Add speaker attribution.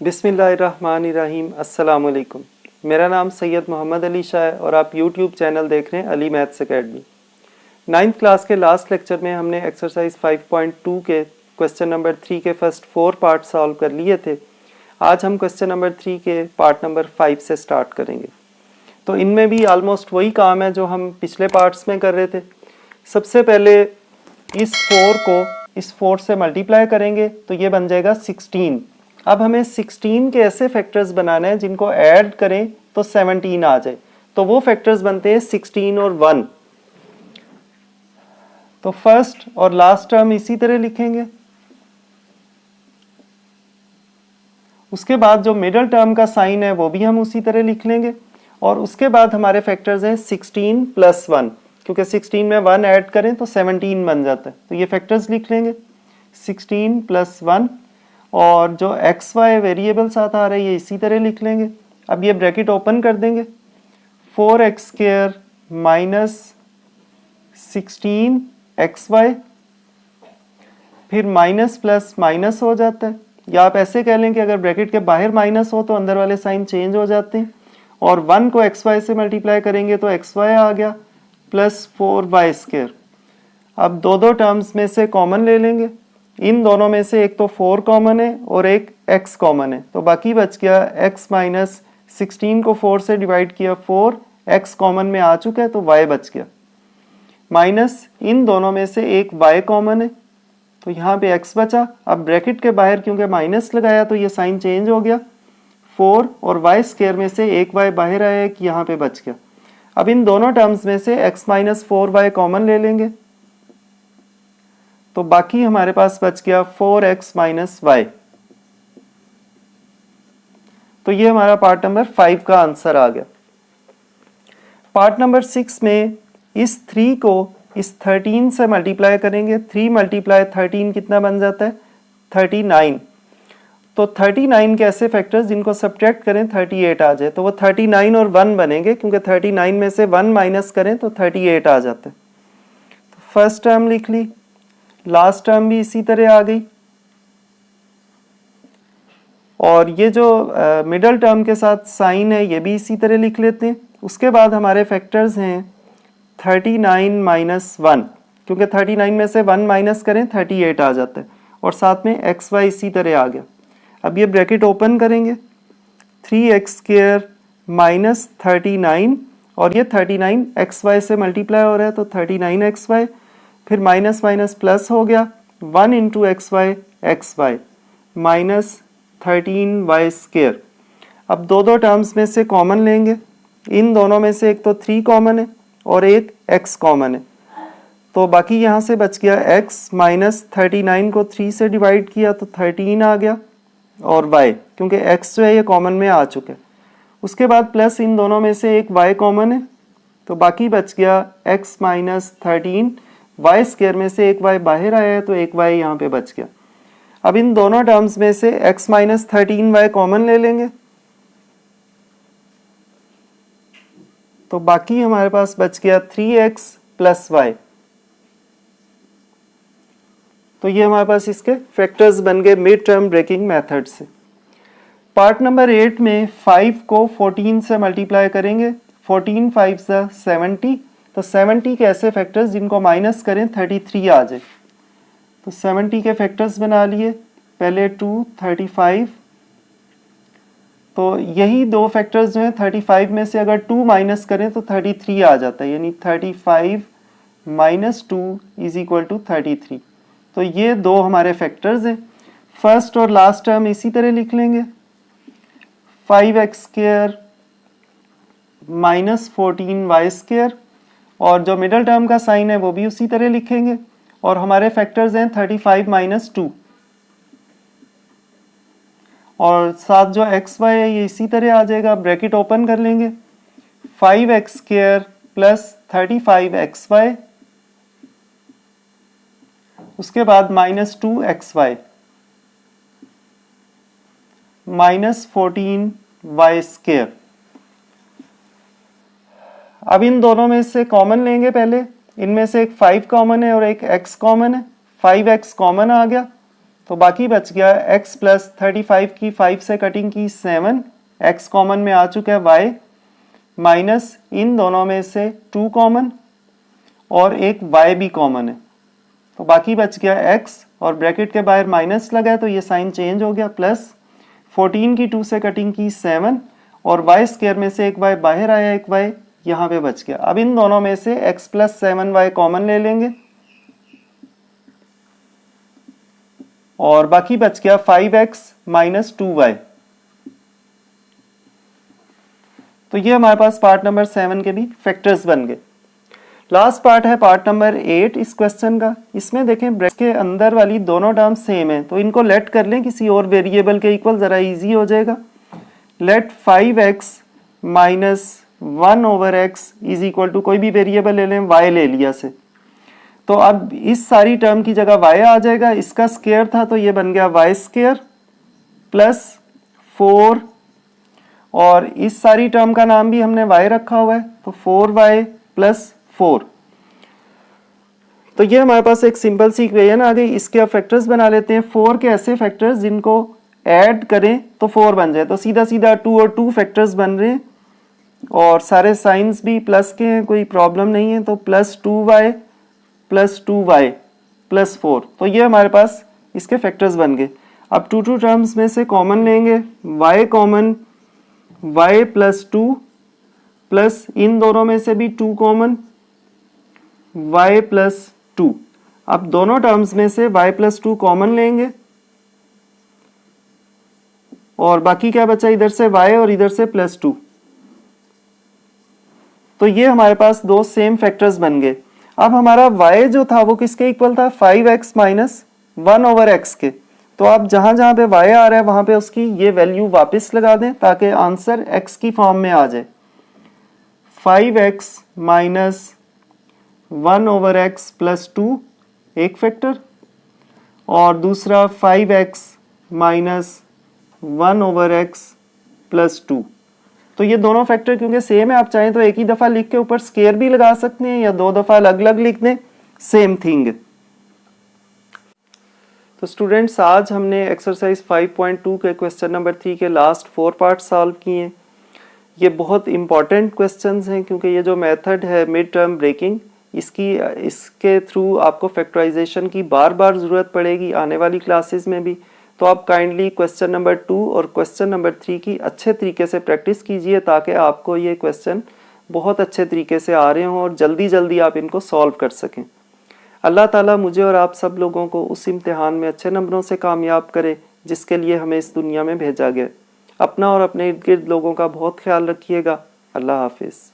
Speaker 1: बिस्मिल्लाहिर्रहमानिर्रहीम। अस्सलाम वालेकुम। मेरा नाम सैयद मोहम्मद अली शाह है और आप यूट्यूब चैनल देख रहे हैं Ali maths academy. 9th class के लास्ट लेक्चर में हमने एक्सरसाइज 5.2 के क्वेश्चन नंबर 3 के फर्स्ट 4 पार्ट सॉल्व कर लिए थे। आज हम क्वेश्चन नंबर 3 के पार्ट नंबर 5 से स्टार्ट करेंगे। तो इनमें भी ऑलमोस्ट वही काम है जो हम पिछले पार्ट्स में कर रहे थे। सबसे पहले इस 4 को इस 4 से मल्टीप्लाई करेंगे तो ये बन जाएगा 16। अब हमें 16 के ऐसे फैक्टर्स बनाने हैं जिनको ऐड करें तो 17 आ जाए। तो वो फैक्टर्स बनते हैं 16 और 1। तो फर्स्ट और लास्ट टर्म इसी तरह लिखेंगे। उसके बाद जो मिडिल टर्म का साइन है वो भी हम उसी तरह लिख लेंगे। और उसके बाद हमारे फैक्टर्स हैं 16 प्लस 1, क्योंकि 16 में 1 ऐड करें तो 17 बन जाता है। तो ये फैक्टर्स लिख लेंगे 16 प्लस 1। और जो एक्स वाई वेरिएबल साथ आ रहा है ये इसी तरह लिख लेंगे। अब ये ब्रैकेट ओपन कर देंगे, 4x² माइनस 16xy, फिर माइनस प्लस माइनस हो जाता है। या आप ऐसे कह लें कि अगर ब्रैकेट के बाहर माइनस हो तो अंदर वाले साइन चेंज हो जाते हैं। और 1 को xy से मल्टीप्लाई करेंगे तो xy आ गया प्लस 4y²। अब दो टर्म्स में से कॉमन ले लेंगे। इन दोनों में से एक तो 4 कॉमन है और एक x कॉमन है, तो बाकी बच गया x माइनस 16 को 4 से डिवाइड किया 4, x कॉमन में आ चुका है तो y बच गया। माइनस इन दोनों में से एक y कॉमन है तो यहाँ पे x बचा। अब ब्रैकेट के बाहर क्योंकि माइनस लगाया तो ये साइन चेंज हो गया, 4 और y² में से एक y बाहर आया कि यहाँ पे बच गया। अब इन दोनों टर्म्स में से x माइनस 4y कॉमन ले लेंगे तो बाकी हमारे पास बच गया 4x माइनस y। तो ये हमारा पार्ट नंबर 5 का आंसर आ गया। पार्ट नंबर 6 में इस 3 को इस 13 से मल्टीप्लाई करेंगे। 3 मल्टीप्लाई 13 कितना बन जाता है? 39। तो 39 के ऐसे फैक्टर्स जिनको सब्ट्रैक्ट करें 38 आ जाए, तो वो 39 और 1 बनेंगे, क्योंकि 39 में से 1 माइनस करें तो 38 आ जाता है। तो फर्स्ट टर्म लिख ली, लास्ट टर्म भी इसी तरह आ गई। और ये जो मिडल टर्म के साथ साइन है ये भी इसी तरह लिख लेते हैं। उसके बाद हमारे फैक्टर्स हैं 39 माइनस 1, क्योंकि 39 में से 1 माइनस करें 38 आ जाता है। और साथ में एक्स वाई इसी तरह आ गया। अब ये ब्रैकेट ओपन करेंगे, 3x² माइनस 39, और ये 39 एक्स वाई से मल्टीप्लाई हो रहा है तो 39xy, फिर माइनस माइनस प्लस हो गया 1 into x Y minus 13y²। अब दो टर्म्स में से कॉमन लेंगे। इन दोनों में से एक तो 3 कॉमन है और एक x कॉमन है, तो बाकी यहाँ से बच गया x माइनस 39 को 3 से डिवाइड किया तो 13 आ गया, और y क्योंकि x जो है ये कॉमन में आ चुके। उसके बाद प्लस इन दोनों में से एक y कॉमन है तो बाकी बच गया x माइनस 13, y² में से एक y बाहर आया है तो एक y यहाँ पे बच गया। अब इन दोनों टर्म्स में से x माइनस 13y कॉमन ले लेंगे तो बाकी हमारे पास बच गया 3x प्लस y। तो ये हमारे पास इसके फैक्टर्स बन गए मिड टर्म ब्रेकिंग मेथड से। पार्ट नंबर 8 में 5 को 14 से मल्टीप्लाई करेंगे। 14 5 से 70, तो 70 के ऐसे फैक्टर्स जिनको माइनस करें 33 आ जाए। तो 70 के फैक्टर्स बना लिए। पहले 2 35, तो यही दो फैक्टर्स जो हैं 35 में से अगर 2 माइनस करें तो 33 आ जाता है, यानी 35 माइनस 2 इज इक्वल टू 33। तो ये दो हमारे फैक्टर्स हैं। फर्स्ट और लास्ट टर्म इसी तरह लिख लेंगे, 5x² माइनस 14y², और जो मिडल टर्म का साइन है वो भी उसी तरह लिखेंगे। और हमारे फैक्टर्स हैं 35 माइनस 2, और साथ जो xy है ये इसी तरह आ जाएगा। ब्रैकेट ओपन कर लेंगे, 5x² प्लस 35xy, उसके बाद माइनस 2xy माइनस 14y²। अब इन दोनों में से कॉमन लेंगे। पहले इनमें से एक 5 कॉमन है और एक x कॉमन है। 5x कॉमन आ गया तो बाकी बच गया x प्लस 35 की 5 से कटिंग की 7, x कॉमन में आ चुका है y, माइनस इन दोनों में से 2 कॉमन और एक y भी कॉमन है, तो बाकी बच गया x और ब्रैकेट के बाहर माइनस लगा है तो ये साइन चेंज हो गया, प्लस 14 की 2 से कटिंग की 7 और y स्क्वायर में से एक y बाहर आया, एक y यहाँ पे बच गया। अब इन दोनों में से x प्लस 7y कॉमन ले लेंगे और बाकी बच गया 5x माइनस 2y। तो ये हमारे पास पार्ट नंबर 7 के भी फैक्टर्स बन गए। लास्ट पार्ट है पार्ट नंबर 8 इस क्वेश्चन का। इसमें देखें ब्रैकेट के अंदर वाली दोनों टर्म सेम है, तो इनको लेट कर लें किसी और वेरिएबल के इक्वल, जरा इजी हो जाएगा। Let 5x minus 1 over x is equal to कोई भी वेरिएबल ले लें, y ले लिया से, तो अब इस सारी टर्म की जगह y आ जाएगा, इसका स्क्वायर था तो ये बन गया y स्क्वायर प्लस 4 और इस सारी टर्म का नाम भी हमने y रखा हुआ है तो 4y प्लस 4। तो ये हमारे पास एक सिंपल सी इक्वेशन आ गई। इसके अब फैक्टर्स बना लेते हैं। 4 के ऐसे फैक्टर्स जिनको ऐड करें तो 4 बन जाए, तो सीधा सीधा 2 और 2 फैक्टर्स बन रहे हैं और सारे साइंस भी प्लस के हैं, कोई प्रॉब्लम नहीं है। तो plus 2y plus 2y plus 4, तो ये हमारे पास इसके फैक्टर्स बन गए। अब 2 टर्म्स में से कॉमन लेंगे, y common y plus 2 plus इन दोनों में से भी 2 कॉमन y प्लस 2। अब दोनों टर्म्स में से y प्लस 2 कॉमन लेंगे और बाकी क्या बचा, इधर से y और इधर से प्लस 2। तो ये हमारे पास दो सेम फैक्टर्स बन गए। अब हमारा y जो था वो किसके इक्वल था, 5x माइनस 1 ओवर x के। तो आप जहां जहां पे y आ रहा है वहां पे उसकी ये वैल्यू वापस लगा दें ताकि आंसर x की फॉर्म में आ जाए। 5x minus 1 over x plus 2 एक फैक्टर और दूसरा 5x minus 1 over x plus 2। तो ये दोनों फैक्टर क्योंकि सेम है, आप चाहें तो एक ही दफ़ा लिख के ऊपर स्क्वायर भी लगा सकते हैं या 2 दफ़ा अलग अलग लिख दें, सेम थिंग है। तो स्टूडेंट्स आज हमने एक्सरसाइज 5.2 के क्वेश्चन नंबर 3 के लास्ट 4 पार्ट सॉल्व किए हैं। ये बहुत इंपॉर्टेंट क्वेश्चंस हैं क्योंकि ये जो मेथड है मिड टर्म ब्रेकिंग, इसके थ्रू आपको फैक्टराइजेशन की बार बार ज़रूरत पड़ेगी आने वाली क्लासेस में भी। तो आप काइंडली क्वेश्चन नंबर 2 और क्वेश्चन नंबर 3 की अच्छे तरीके से प्रैक्टिस कीजिए ताकि आपको ये क्वेश्चन बहुत अच्छे तरीके से आ रहे हों और जल्दी जल्दी आप इनको सॉल्व कर सकें। अल्लाह ताला मुझे और आप सब लोगों को उस इम्तिहान में अच्छे नंबरों से कामयाब करे जिसके लिए हमें इस दुनिया में भेजा गया। अपना और अपने इर्द गिर्द लोगों का बहुत ख्याल रखिएगा। अल्लाह हाफिज़।